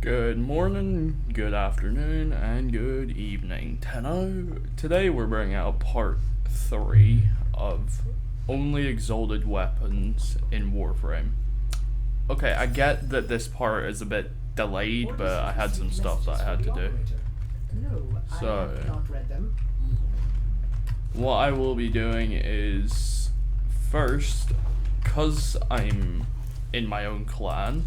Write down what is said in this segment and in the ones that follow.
Good morning, good afternoon, and good evening, Tenno. Today we're bringing out part 3 of Only Exalted Weapons in Warframe. Okay, I get that this part is a bit delayed, but I had some stuff that I had to do. No, I have not read them. What I will be doing is, first, because I'm in my own clan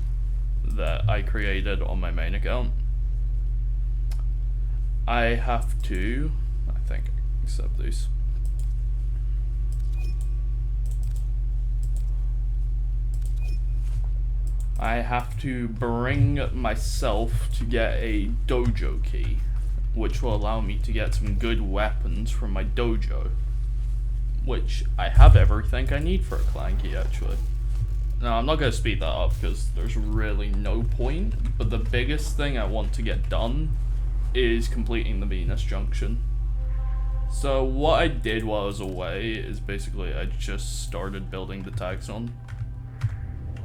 that I created on my main account, I have to, I think, accept these. I have to bring myself to get a dojo key, which will allow me to get some good weapons from my dojo, which I have everything I need for a clan key, actually. Now, I'm not going to speed that up because there's really no point, but the biggest thing I want to get done is completing the Venus Junction. So what I did while I was away is basically I just started building the taxon,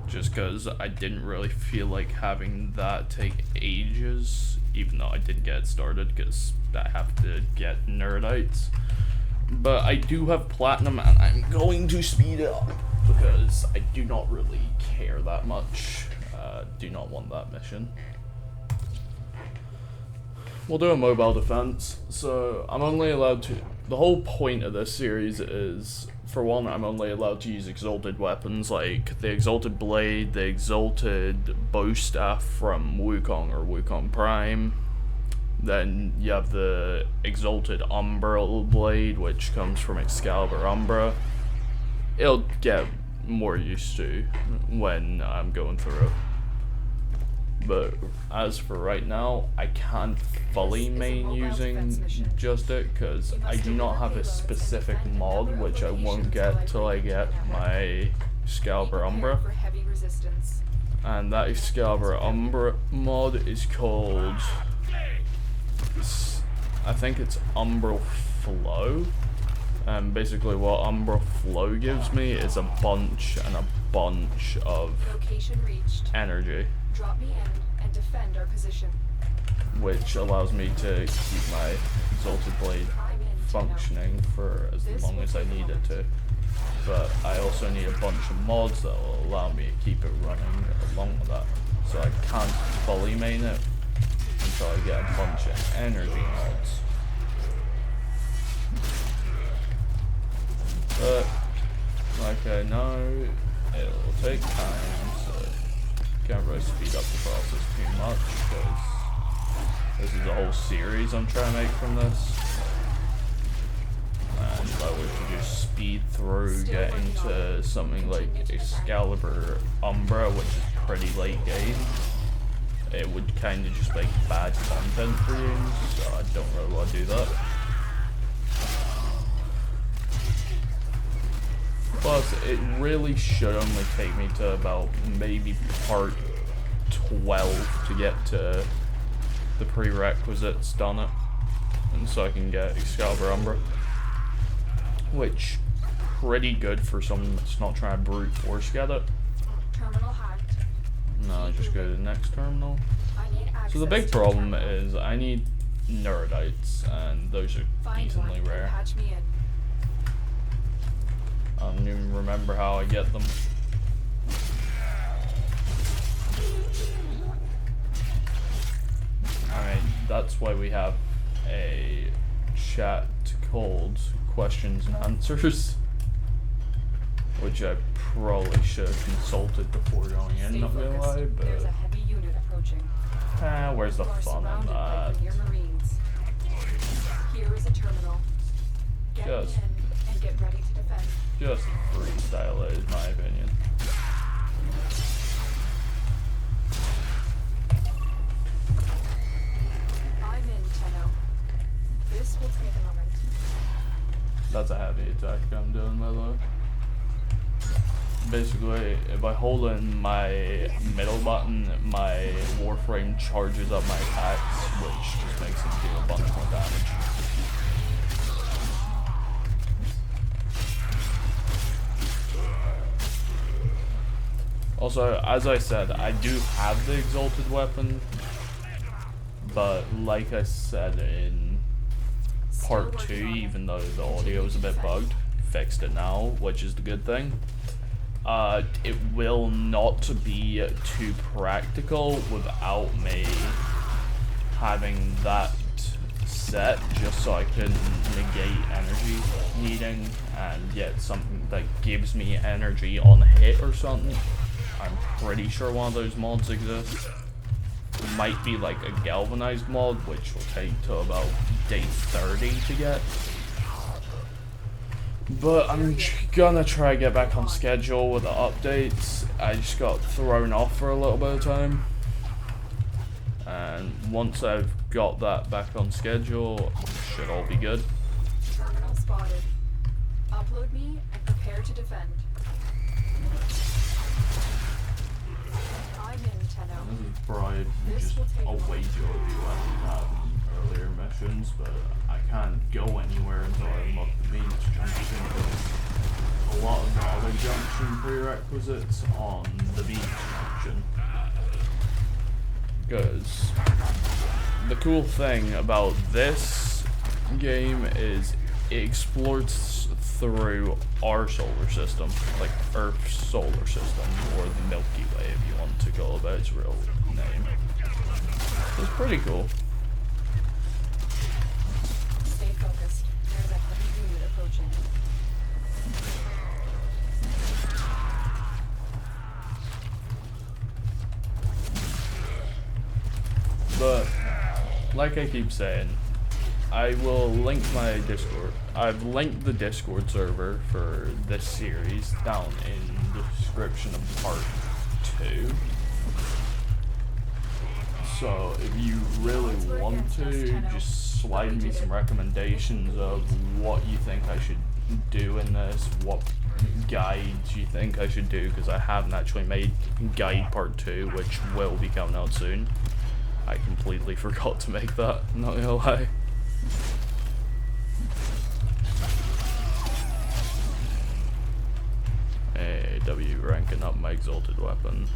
just because I didn't really feel like having that take ages, even though I did get it started because I have to get nerdites. But I do have platinum and I'm going to speed it up because I do not really care that much. Do not want that mission. We'll do a mobile defense. So I'm only allowed to, the whole point of this series is, for one, I'm only allowed to use exalted weapons like the exalted blade, the exalted bow staff from Wukong or Wukong Prime. Then you have the exalted Umbra blade, which comes from Excalibur Umbra. It'll get more used to when I'm going through. But as for right now, I can't fully main using just it because I do not have a specific mod, which I won't get till I get my Excalibur Umbra. And that Excalibur Umbra mod is called, I think it's Umbral Flow. And basically what Umbral Flow gives me is a bunch of energy. Drop me in and defend our position. Which allows me to keep my exalted blade functioning for as long as I need it to. But I also need a bunch of mods that will allow me to keep it running along with that. So I can't fully main it until I get a bunch of energy mods. But like I know, it'll take time, so can't really speed up the process too much because this is a whole series I'm trying to make from this. And if I were to just speed through getting to something like Excalibur Umbra, which is pretty late game, it would kind of just make bad content for you, so I don't really want to do that. Plus, it really should only take me to about maybe part 12 to get to the prerequisites done it, and so I can get Excalibur Umbra, which pretty good for someone that's not trying to brute force get it. Terminal hacked. No, just go to the next terminal. So the big problem is I need nerdites, and those are decently rare. Patch me in. I don't even remember how I get them. Alright, that's why we have a chat called Questions and Answers, which I probably should have consulted before going in, not gonna lie, but There's a heavy unit approaching. where's the fun in that? Here is a terminal. Get Just- me in and get ready to defend. Just freestyle it, is my opinion. I'm in, Tenno. This will take a moment. That's a heavy attack I'm doing, by the way. Basically, if I hold in my middle button, my Warframe charges up my attacks, which just makes them do a bunch more damage. Also, as I said, I do have the exalted weapon, but like I said in part 2, even though the audio was a bit bugged, fixed it now, which is the good thing. It will not be too practical without me having that set, just so I can negate energy needing and get something that gives me energy on hit or something. I'm pretty sure one of those mods exists. It might be like a galvanized mod, which will take to about day 30 to get. But I'm gonna try to get back on schedule with the updates. I just got thrown off for a little bit of time. And once I've got that back on schedule, it should all be good. Terminal spotted. Upload me and prepare to defend. I'm in, Tenno. This is probably just a way to overview what we had in earlier missions, but I can't go anywhere until I unlock the Venus Junction, because a lot of the other junction prerequisites on the Venus Junction. Because the cool thing about this game is it explores through our solar system, like Earth's solar system, or the Milky Way if you want to go by its real name. It's pretty cool. Stay focused. There's a heavy unit approaching. But, like I keep saying, I will link my Discord. I've linked the Discord server for this series down in the description of part 2. So, if you really want to, just slide me some recommendations of what you think I should do in this, what guides you think I should do, because I haven't actually made guide part 2, which will be coming out soon. I completely forgot to make that, not gonna lie. Hey, W ranking up my exalted weapon.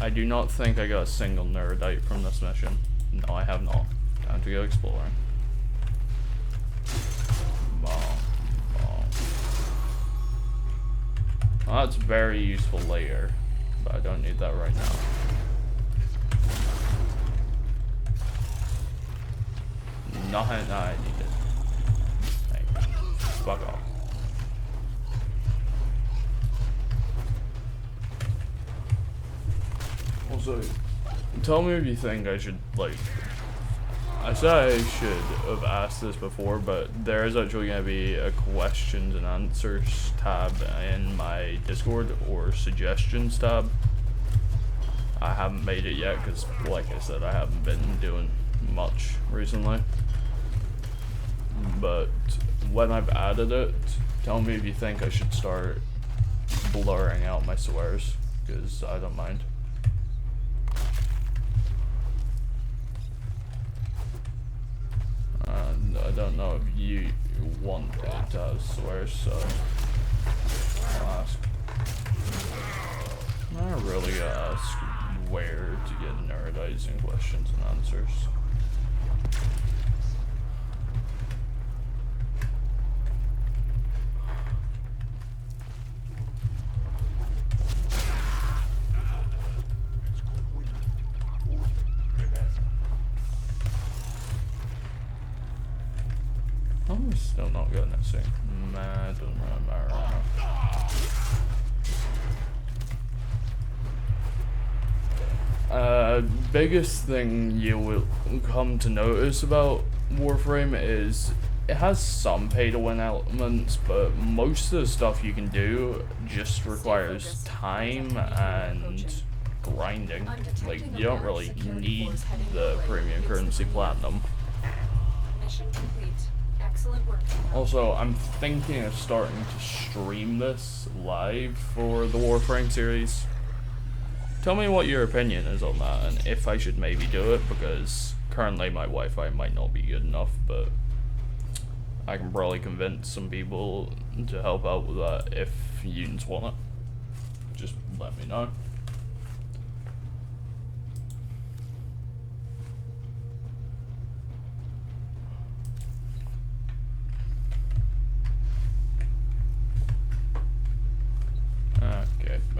I do not think I got a single nerdite from this mission. No, I have not. Time to go exploring. Bomb. Bomb. Well, that's very useful later, but I don't need that right now. Nothing I needed. Hey, fuck off. Also, tell me if you think I should, like, I said I should have asked this before, but there is actually going to be a questions and answers tab in my Discord, or suggestions tab. I haven't made it yet because, like I said, I haven't been doing much recently. But when I've added it, tell me if you think I should start blurring out my swears, because I don't mind. And I don't know if you want it to have swears, so I'll ask. I really gotta ask where to get nerdizing questions and answers. I'm still not getting that thing. Nah, it doesn't really matter right now. Biggest thing you will come to notice about Warframe is it has some pay-to-win elements, but most of the stuff you can do just requires time and grinding. Like, you don't really need the premium currency platinum. Mission complete. Excellent work. Also, I'm thinking of starting to stream this live for the Warframe series. Tell me what your opinion is on that, and if I should maybe do it, because currently my Wi-Fi might not be good enough, but I can probably convince some people to help out with that if you want it. Just let me know.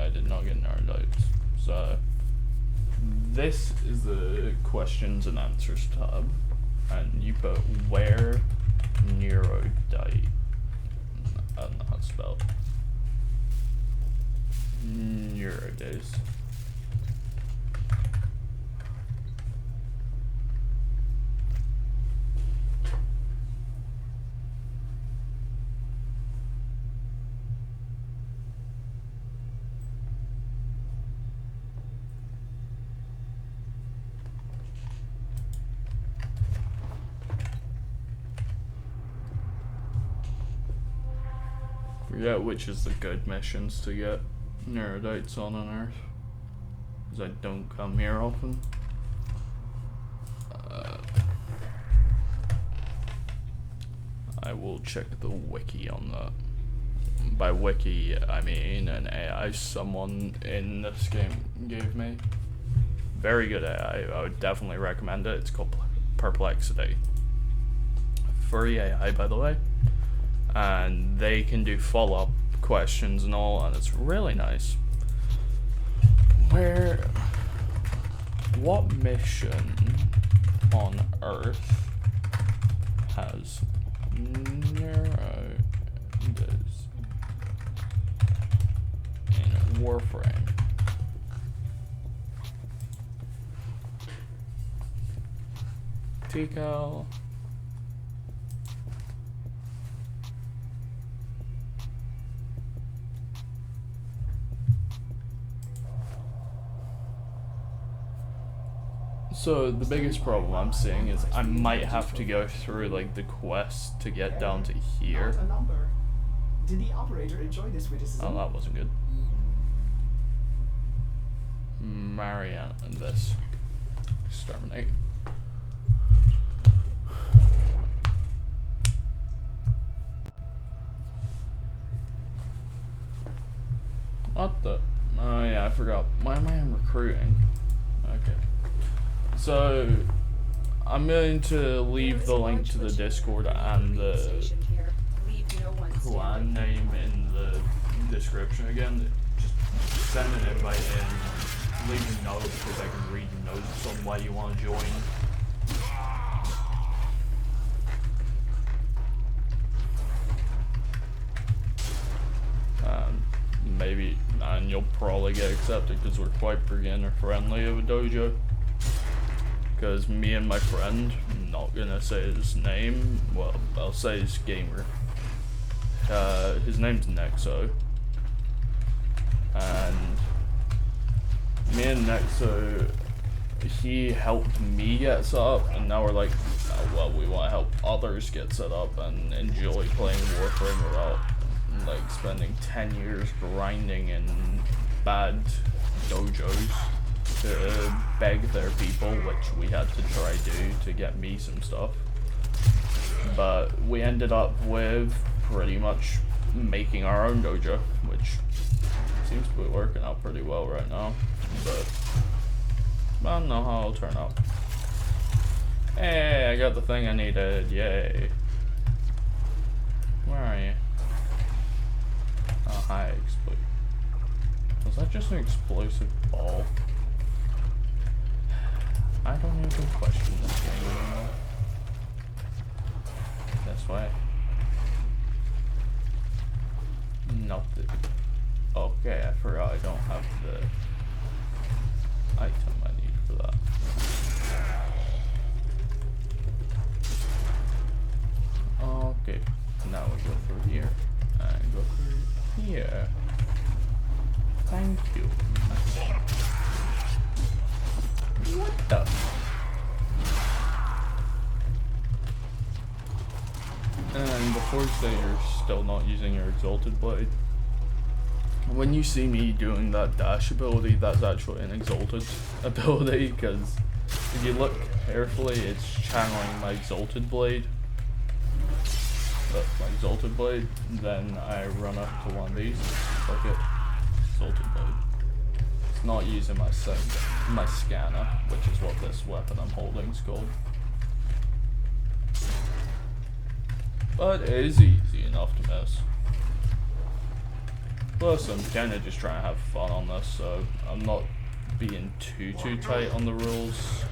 I did not get Neurodytes. So this is the questions and answers tab, and you put where Neurodite. I don't know how to spell it. Neurodays. Forget which is the good missions to get Neurodytes on Earth, because I don't come here often. I will check the wiki on that. By wiki, I mean an AI someone in this game gave me. Very good AI, I would definitely recommend it. It's called Perplexity. Free AI, by the way. And they can do follow-up questions and all, and it's really nice. What mission on Earth has Neurodays in Warframe? Tico. So the biggest problem I'm seeing is I might have to go through like the quest to get down to here. A number. Did the operator enjoy this witticism? Oh, that wasn't good. Marianne and this. Exterminate. What the? Oh yeah, I forgot. Why am I in recruiting? Okay. So, I'm going to leave the link to the Discord and the clan name in the description again. Just send an invite in, leave a note because I can read notes on why you want to join. Maybe, and you'll probably get accepted because we're quite beginner friendly of a dojo. Because me and my friend, I'm not gonna say his name, well, I'll say his gamer. His name's Nexo. And me and Nexo, he helped me get set up, and now we're like, oh, well, we want to help others get set up and enjoy playing Warframe without like spending 10 years grinding in bad dojos to beg their people, which we had to try to get me some stuff. But we ended up with pretty much making our own dojo, which seems to be working out pretty well right now. But I don't know how it'll turn out. Hey, I got the thing I needed, yay. Where are you? Oh, hi, explode. Was that just an explosive ball? I don't even question this game anymore. This way. Nothing. Okay, I forgot I don't have the item I need for that. Okay, now we go through here and go through here. Thank you. What the? And before you say you're still not using your Exalted Blade, when you see me doing that dash ability, that's actually an Exalted ability, because if you look carefully, it's channeling my Exalted Blade. My Exalted Blade, then I run up to one of these, click it, Exalted Blade. It's not using my scanner, which is what this weapon I'm holding is called. But it is easy enough to miss. Plus, I'm kind of just trying to have fun on this, so I'm not being too tight on the rules.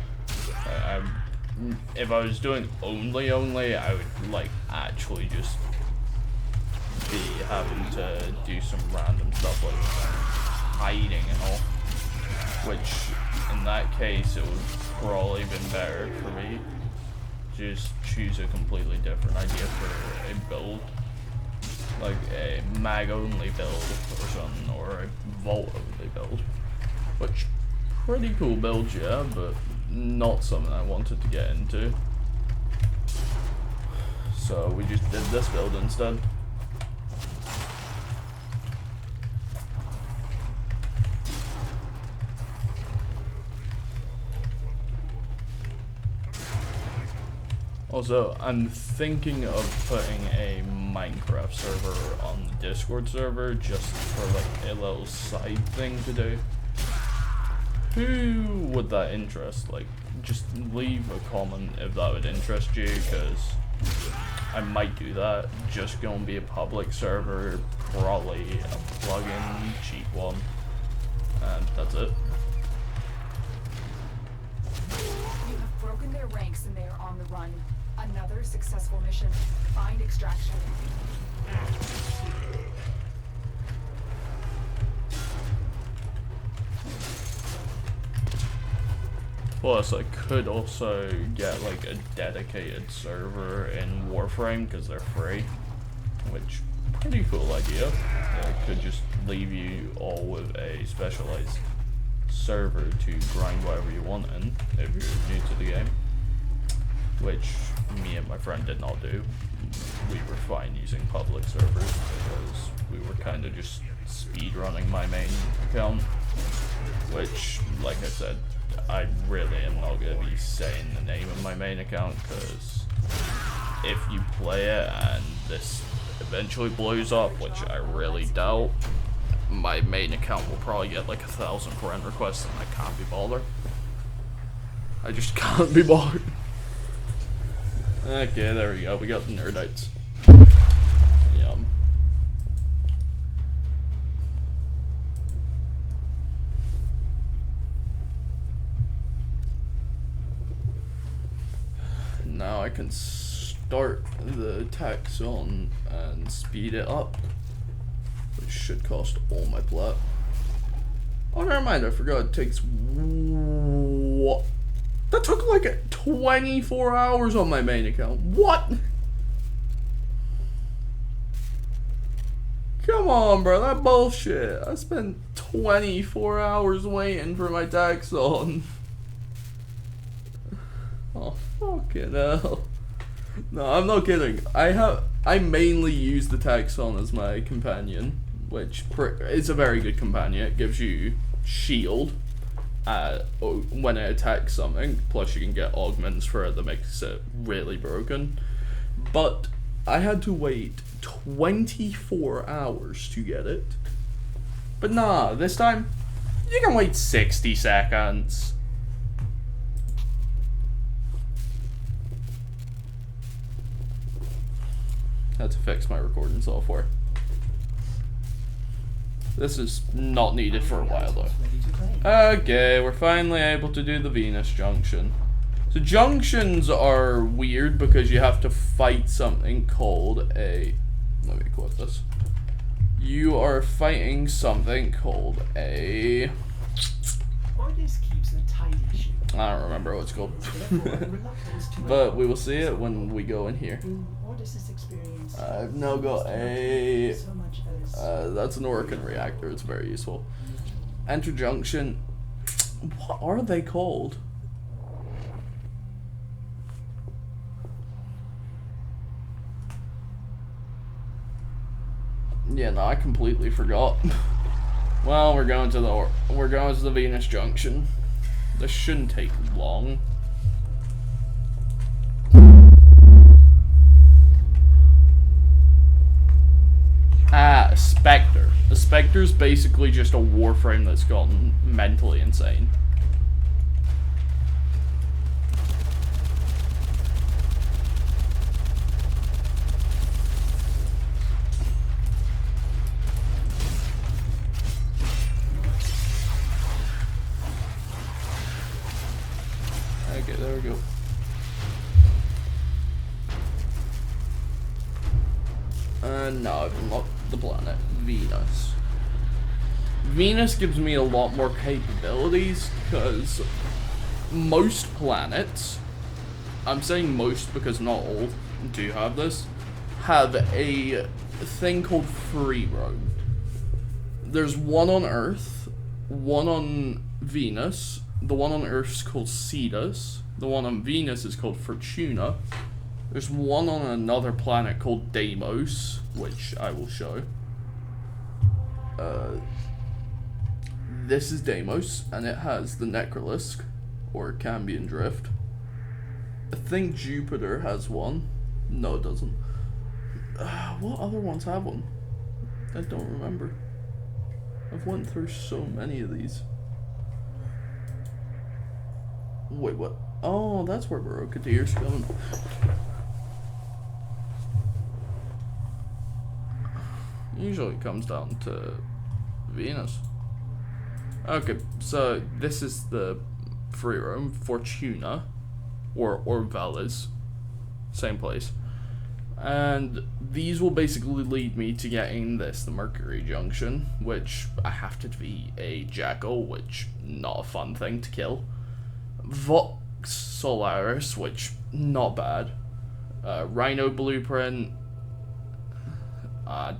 If I was doing only, I would like actually just be having to do some random stuff like hiding and all. Which, in that case, it would probably been better for me to just choose a completely different idea for a build. Like a mag only build or something, or a vault only build. Which, pretty cool build, yeah, but not something I wanted to get into. So we just did this build instead. Also, I'm thinking of putting a Minecraft server on the Discord server just for like a little side thing to do. Who would that interest? Like, just leave a comment if that would interest you, because I might do that. Just gonna be a public server, probably a plugin, cheap one, and that's it. You have broken their ranks and they are on the run. Another successful mission. Find extraction. Plus, I could also get like a dedicated server in Warframe because they're free, which pretty cool idea. I could just leave you all with a specialized server to grind whatever you want in if you're new to the game, which me and my friend did not do. We were fine using public servers because we were kind of just speed running my main account, which, like I said, I really am not going to be saying the name of my main account, because if you play it and this eventually blows up, which I really doubt, my main account will probably get like 1,000 friend requests and I can't be bothered. I just can't be bothered. Okay, there we go. We got the nerdites. Yum. Now I can start the text on and speed it up, which should cost all my plat. Oh, never mind. I forgot it takes what? That took like 24 hours on my main account. What? Come on, bro. That bullshit. I spent 24 hours waiting for my tax on. Oh, fucking hell. No, I'm not kidding. I mainly use the Taxon as my companion, which is a very good companion. It gives you shield when it attacks something, plus you can get augments for it that makes it really broken. But I had to wait 24 hours to get it. But nah, this time you can wait 60 seconds. Had to fix my recording software. This is not needed for a while though. Okay, we're finally able to do the Venus Junction. So junctions are weird because you have to fight something called a... Let me equip this. You are fighting something called a... I don't remember what it's called. But we will see it when we go in here. I've now got a... that's an Archon reactor. It's very useful. Enter junction. What are they called? Yeah, no, I completely forgot. Well, we're going to the Venus Junction. This shouldn't take long. A Spectre. A Spectre's basically just a Warframe that's gotten mentally insane. And now I've unlocked the planet Venus. Venus gives me a lot more capabilities because most planets, I'm saying most because not all do have this, have a thing called free roam. There's one on Earth, one on Venus, the one on Earth is called Cetus, the one on Venus is called Fortuna, there's one on another planet called Deimos, which I will show. This is Deimos, and it has the Necrolisk, or Cambion Drift. I think Jupiter has one. No, it doesn't. What other ones have one? I don't remember. I've went through so many of these. Wait, what? Oh, that's where Barokadir's going. Usually it comes down to Venus. Okay, so this is the free roam, Fortuna, or Orvalis, same place. And these will basically lead me to getting this, the Mercury Junction, which I have to defeat a Jackal, which not a fun thing to kill. Vox Solaris, which not bad. Rhino Blueprint. I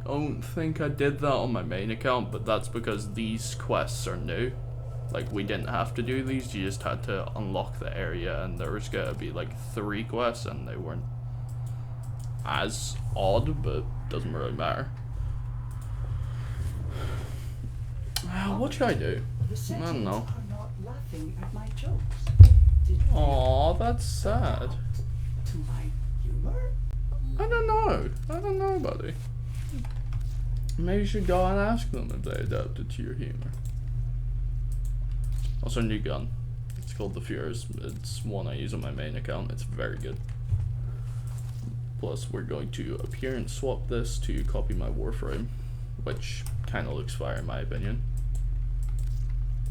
don't think I did that on my main account, but that's because these quests are new. Like, we didn't have to do these, you just had to unlock the area, and there was gonna be like 3 quests, and they weren't as odd, but doesn't really matter. What should I do? I don't know. Aw, that's sad. To my humor? I don't know, buddy. Maybe you should go and ask them if they adapted to your humor. Also, new gun. It's called the Furious. It's one I use on my main account. It's very good. Plus, we're going to appearance swap this to copy my Warframe, which kind of looks fire in my opinion.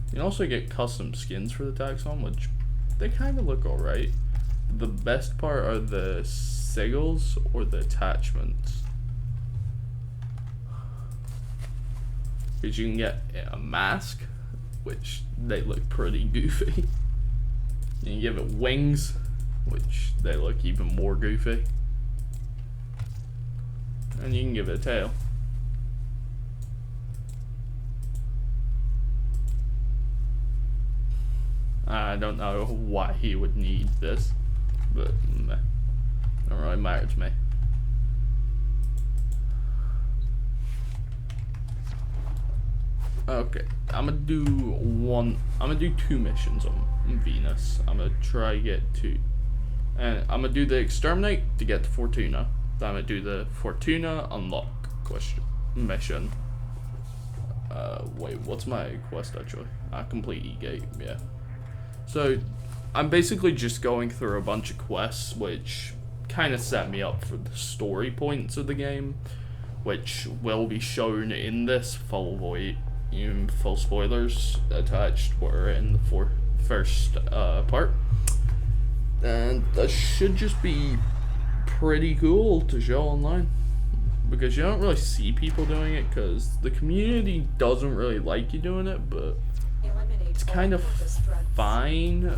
You can also get custom skins for the Taxon, which they kind of look alright. The best part are the sigils or the attachments. Because you can get a mask, which they look pretty goofy. You can give it wings, which they look even more goofy. And you can give it a tail. I don't know why he would need this, but don't really matter to me. Okay, I'm gonna do 2 missions on Venus. I'm gonna try to get 2. And I'm gonna do the Exterminate to get to Fortuna. Then I'm gonna do the Fortuna Unlock mission. Wait, what's my quest actually? Complete E-Gate, yeah. So, I'm basically just going through a bunch of quests, which kind of set me up for the story points of the game, which will be shown in this full spoilers attached were in the first part. And that should just be pretty cool to show online, because you don't really see people doing it because the community doesn't really like you doing it, but it's kind of fine.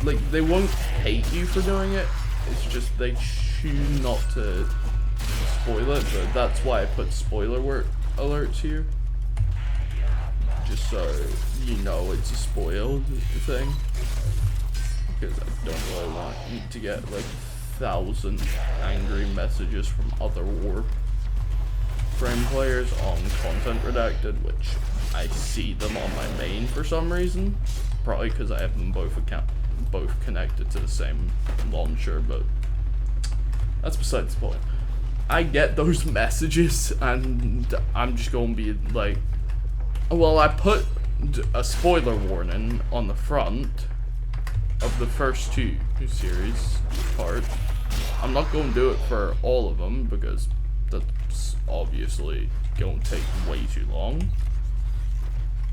Like, they won't hate you for doing it, it's just they choose not to spoil it, but that's why I put spoiler alerts here, just so you know it's a spoiled thing, because I don't really want you to get like 1,000 angry messages from other Warframe players on content redacted, which I see them on my main for some reason, probably because I have them both connected to the same launcher, but that's besides the point. I get those messages and I'm just gonna be like, well, I put a spoiler warning on the front of the first 2 series parts. I'm not going to do it for all of them because that's obviously going to take way too long.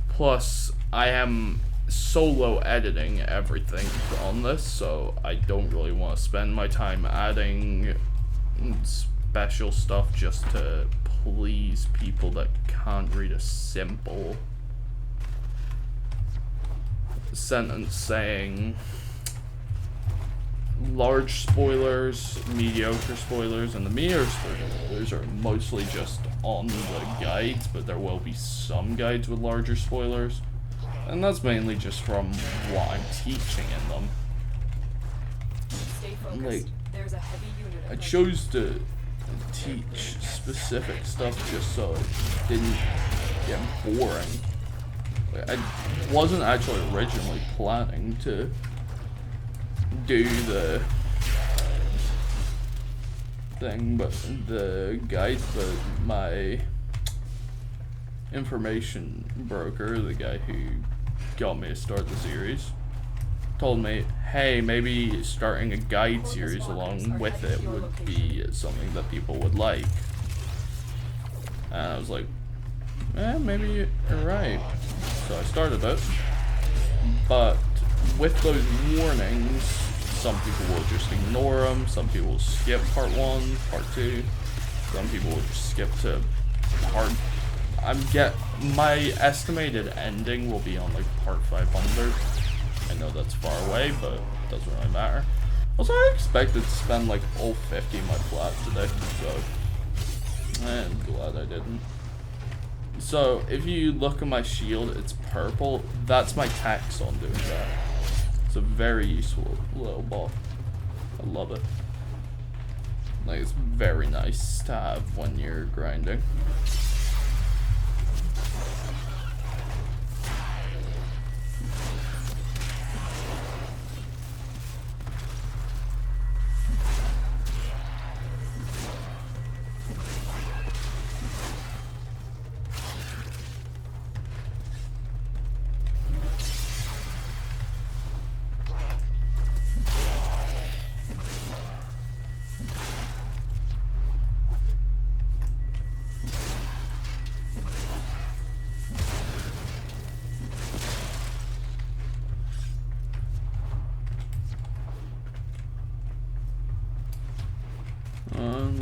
Plus, I am solo editing everything on this, so I don't really want to spend my time adding special stuff just to please people that can't read a simple sentence saying large spoilers, mediocre spoilers, and the mediocre spoilers are mostly just on the guides, but there will be some guides with larger spoilers, and that's mainly just from what I'm teaching in them. Stay focused. Like, There's a heavy unit I approaching. chose to teach specific stuff just so it didn't get boring. Like, I wasn't actually originally planning to do the thing, but the guide, but my information broker, the guy who got me to start the series, told me, hey, maybe starting a guide series along with it would be something that people would like. And I was like, maybe you're right. So I started it, but with those warnings, some people will just ignore them, some people will skip part 1, part 2, some people will just skip to part... my estimated ending will be on like part 500. I know that's far away, but it doesn't really matter. Also, I expected to spend like all 50 of my flat today, so I'm glad I didn't. So, if you look at my shield, it's purple. That's my tax on doing that. It's a very useful little buff. I love it. Like, it's very nice to have when you're grinding.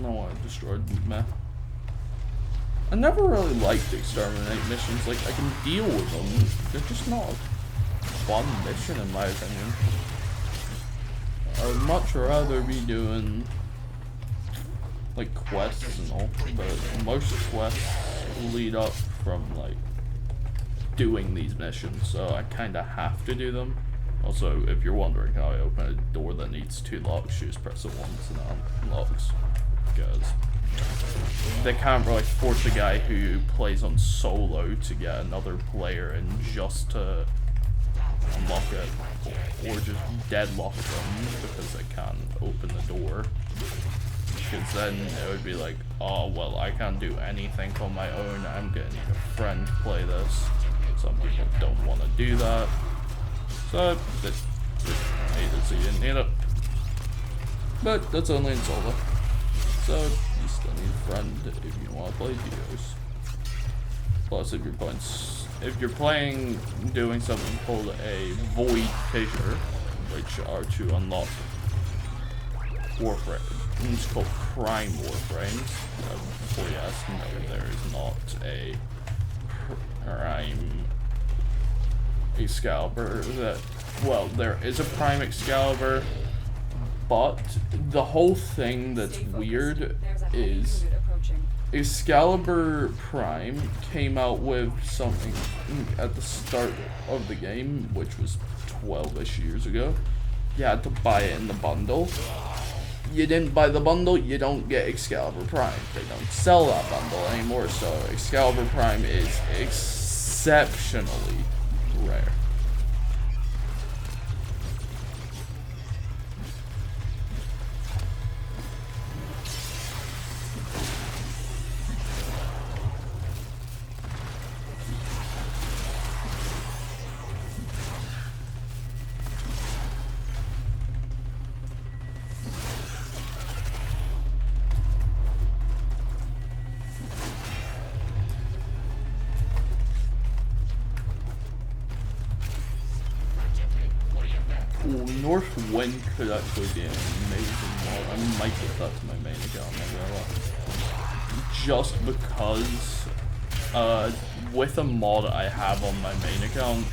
No, I destroyed meh. I never really liked exterminate missions. Like, I can deal with them. They're just not a fun mission in my opinion. I would much rather be doing like quests and all, but most quests lead up from like doing these missions, so I kinda have to do them. Also, if you're wondering how I open a door that needs 2 locks, you just press it once and it unlocks. Because they can't really force a guy who plays on solo to get another player in just to unlock it, or just deadlock them because they can't open the door. Because then it would be like, oh well, I can't do anything on my own, I'm gonna need a friend to play this. Some people don't want to do that. So, just hate it, so you didn't need it. But that's only in solo. So, you still need a friend if you want to play duos. Plus, if you're playing, doing something called a void fissure, which are to unlock Warframe. It's called prime Warframes. Before you ask, no, there is not a prime Excalibur that, well, there is a prime Excalibur, but the whole thing that's weird is Excalibur Prime came out with something at the start of the game, which was 12-ish years ago. You had to buy it in the bundle. You didn't buy the bundle, you don't get Excalibur Prime. They don't sell that bundle anymore, so Excalibur Prime is exceptionally rare. North Wind could actually be an amazing mod. I might get that to my main account, just because with a mod I have on my main account,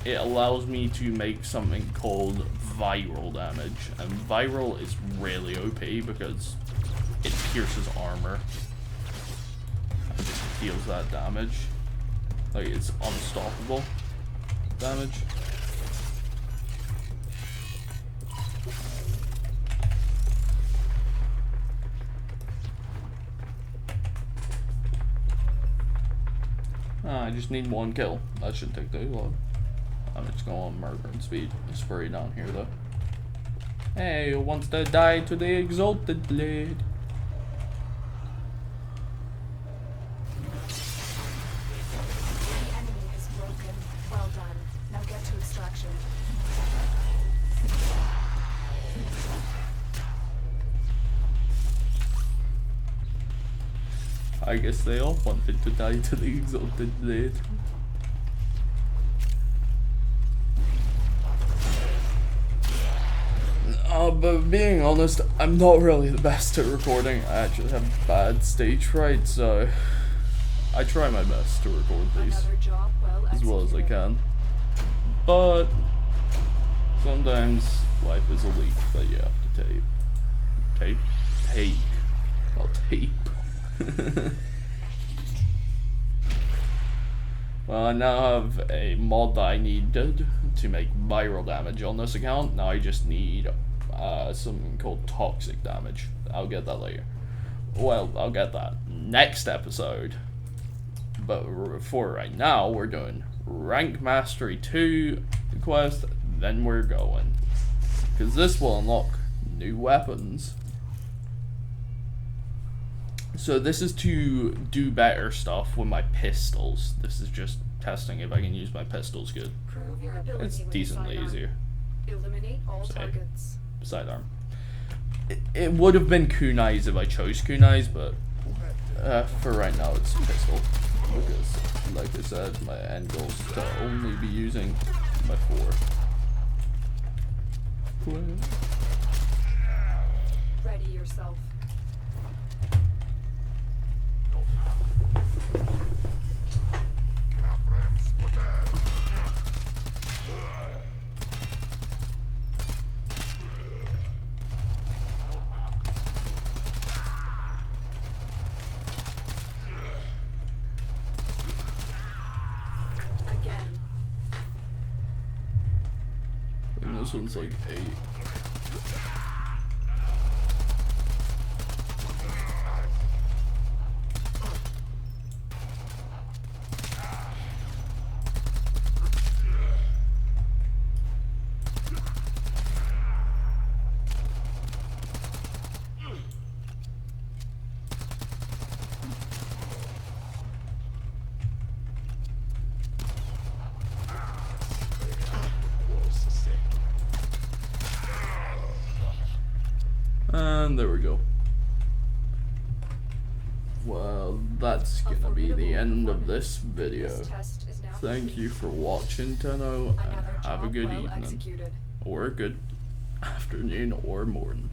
it allows me to make something called viral damage, and viral is really OP because it pierces armor and just deals that damage. Like, it's unstoppable damage. I just need one kill. That shouldn't take too long. I'm just going on murdering speed. Spree down here though. Hey, who wants to die to the exalted blade? The enemy is broken. Well done. Now get to extraction. I guess they all wanted to die to the exalted blade. But being honest, I'm not really the best at recording. I actually have bad stage fright, so I try my best to record these Another job well as well as I executed. can. But sometimes life is a leap that you have to take. Not tape. Well, I now have a mod that I needed to make viral damage on this account. Now I just need something called toxic damage. I'll get that later. Well, I'll get that next episode. But for right now, we're doing Rank Mastery 2 quest, then we're going. Because this will unlock new weapons. So this is to do better stuff with my pistols. This is just testing if I can use my pistols good. Prove your ability It's with decently sidearm. easier. Eliminate all Say. targets. Sidearm. It would have been kunais if I chose kunais, but for right now it's pistol. Because, like I said, my end goal is to only be using my 4. Ready yourself. Again. And this one's like 8. And there we go. Well, that's gonna be the end of this video. This test is now Thank complete. you for watching, Tenno, and Another have a job good well evening. executed. Or a good afternoon or morning.